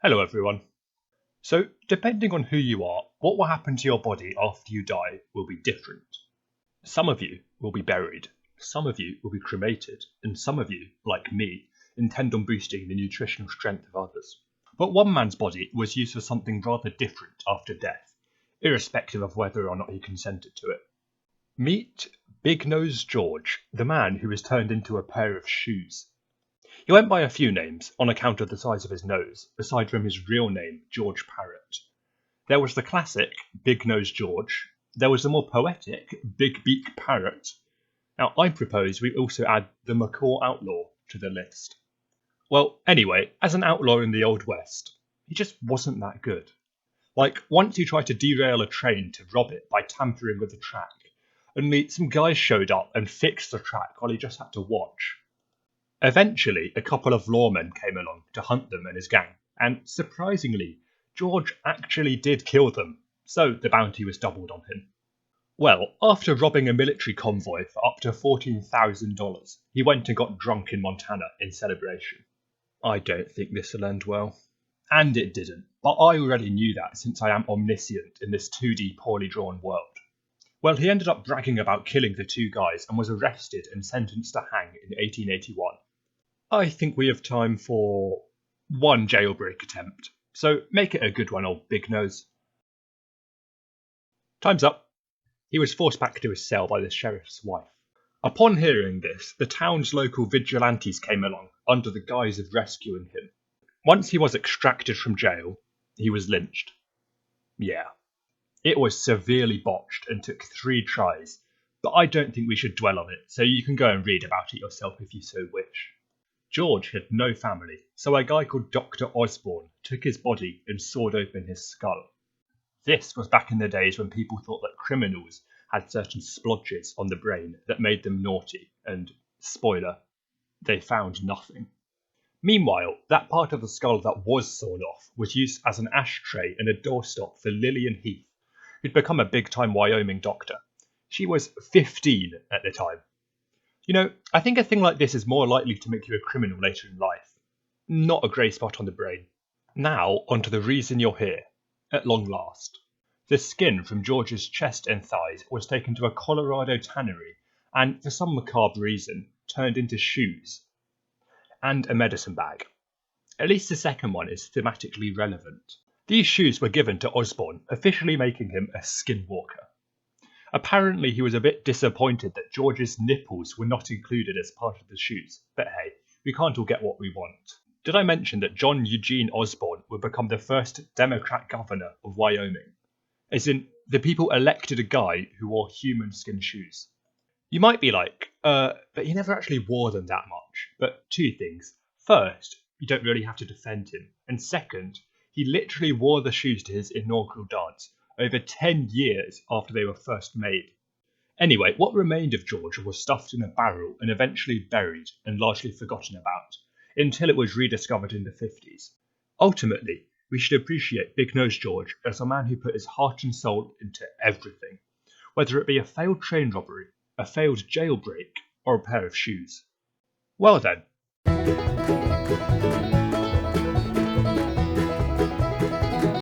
Hello everyone. So, depending on who you are, what will happen to your body after you die will be different. Some of you will be buried, some of you will be cremated, and some of you, like me, intend on boosting the nutritional strength of others. But one man's body was used for something rather different after death, irrespective of whether or not he consented to it. Meet Big Nose George, the man who was turned into a pair of shoes. He went by a few names on account of the size of his nose, aside from his real name, George Parrot. There was the classic Big Nose George. There was the more poetic Big Beak Parrot. Now, I propose we also add the macaw outlaw to the list. Well, anyway, as an outlaw in the Old West, he just wasn't that good. Like, once he tried to derail a train to rob it by tampering with the track, only some guys showed up and fixed the track while he just had to watch. Eventually, a couple of lawmen came along to hunt them and his gang, and surprisingly, George actually did kill them, so the bounty was doubled on him. Well, after robbing a military convoy for up to $14,000, he went and got drunk in Montana in celebration. I don't think this will end well. And it didn't, but I already knew that since I am omniscient in this 2D poorly drawn world. Well, he ended up bragging about killing the two guys and was arrested and sentenced to hang in 1881. I think we have time for one jailbreak attempt, so make it a good one, old Big Nose. Time's up. He was forced back to his cell by the sheriff's wife. Upon hearing this, the town's local vigilantes came along under the guise of rescuing him. Once he was extracted from jail, he was lynched. Yeah, it was severely botched and took 3 tries, but I don't think we should dwell on it, so you can go and read about it yourself if you so wish. George had no family, so a guy called Dr. Osborne took his body and sawed open his skull. This was back in the days when people thought that criminals had certain splodges on the brain that made them naughty, and, spoiler, they found nothing. Meanwhile, that part of the skull that was sawn off was used as an ashtray and a doorstop for Lillian Heath, who'd become a big-time Wyoming doctor. She was 15 at the time. You know, I think a thing like this is more likely to make you a criminal later in life. Not a grey spot on the brain. Now, onto the reason you're here, at long last. The skin from George's chest and thighs was taken to a Colorado tannery and, for some macabre reason, turned into shoes. And a medicine bag. At least the second one is thematically relevant. These shoes were given to Osborne, officially making him a skinwalker. Apparently he was a bit disappointed that George's nipples were not included as part of the shoes, but hey, we can't all get what we want. Did I mention that John Eugene Osborne would become the first Democrat governor of Wyoming? As in, the people elected a guy who wore human skin shoes. You might be like, but he never actually wore them that much. But 2 things. First, you don't really have to defend him. And second, he literally wore the shoes to his inaugural dance, over 10 years after they were first made. Anyway, what remained of George was stuffed in a barrel and eventually buried and largely forgotten about, until it was rediscovered in the 50s. Ultimately, we should appreciate Big Nose George as a man who put his heart and soul into everything, whether it be a failed train robbery, a failed jailbreak, or a pair of shoes. Well then.